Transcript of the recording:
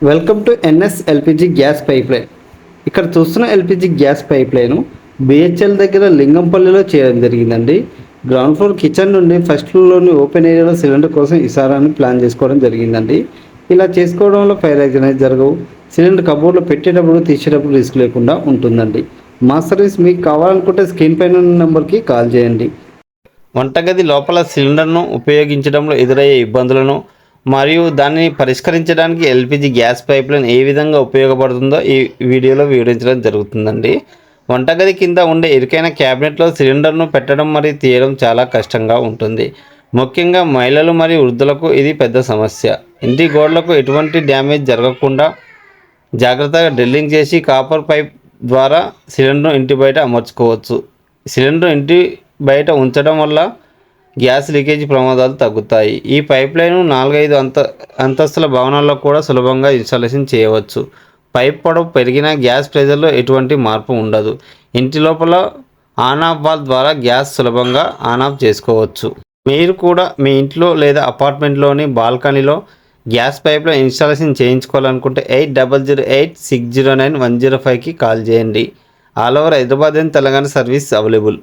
Welcome to NS LPG gas pipeline. ఇక్కడ చూస్తున్న LPG gas pipeline BHEL దగ్గర లింగంపల్లిలో చేయడం జరిగిందండి. గ్రౌండ్ ఫ్లోర్ కిచెన్ నుండి ఫస్ట్ ఫ్లోర్లోని ఓపెన్ ఏరియాలో సిలిండర్ కోసం ఇసారాన్ని ప్లాన్ చేసుకోవడం జరిగిందండి. ఇలా చేసుకోవడం వల్ల ఫైర్ యాక్సిడెంట్ జరగవు. సిలిండర్ కబోర్డ్లో పెట్టేటప్పుడు తీసేటప్పుడు రిస్క్ లేకుండా ఉంటుందండి. మా సర్వీస్ మీకు కావాలనుకుంటే స్క్రీన్ పైన ఉన్న నెంబర్కి కాల్ చేయండి. వంటగది లోపల సిలిండర్ను ఉపయోగించడంలో ఎదురయ్యే ఇబ్బందులను మరియు దాన్ని పరిష్కరించడానికి ఎల్పిజి గ్యాస్ పైప్లైన్ ఏ విధంగా ఉపయోగపడుతుందో ఈ వీడియోలో వివరించడం జరుగుతుందండి. వంటగది కింద ఉండే ఇరుకైన క్యాబినెట్లో సిలిండర్ను పెట్టడం మరియు తీయడం చాలా కష్టంగా ఉంటుంది. ముఖ్యంగా మహిళలు మరియు వృద్ధులకు ఇది పెద్ద సమస్య. ఇంటి గోడలకు ఎటువంటి డ్యామేజ్ జరగకుండా జాగ్రత్తగా డ్రిల్లింగ్ చేసి కాపర్ పైప్ ద్వారా సిలిండర్ను ఇంటి బయట అమర్చుకోవచ్చు. సిలిండర్ ఇంటి బయట ఉంచడం వల్ల గ్యాస్ లీకేజ్ ప్రమాదాలు తగ్గుతాయి. ఈ పైప్లైన్ 4-5 అంతస్తుల భవనాల్లో కూడా సులభంగా ఇన్స్టాలేషన్ చేయవచ్చు. పైప్ పొడవు పెరిగిన గ్యాస్ ప్రెజర్లో ఎటువంటి మార్పు ఉండదు. ఇంటి లోపల ఆన్ ఆఫ్ వాల్ ద్వారా గ్యాస్ సులభంగా ఆన్ ఆఫ్ చేసుకోవచ్చు. మీరు కూడా మీ ఇంట్లో లేదా అపార్ట్మెంట్లోని బాల్కనీలో గ్యాస్ పైప్లైన్ ఇన్స్టాలేషన్ చేయించుకోవాలనుకుంటే 8008609105కి కాల్ చేయండి. All over Hyderabad and Telangana service available.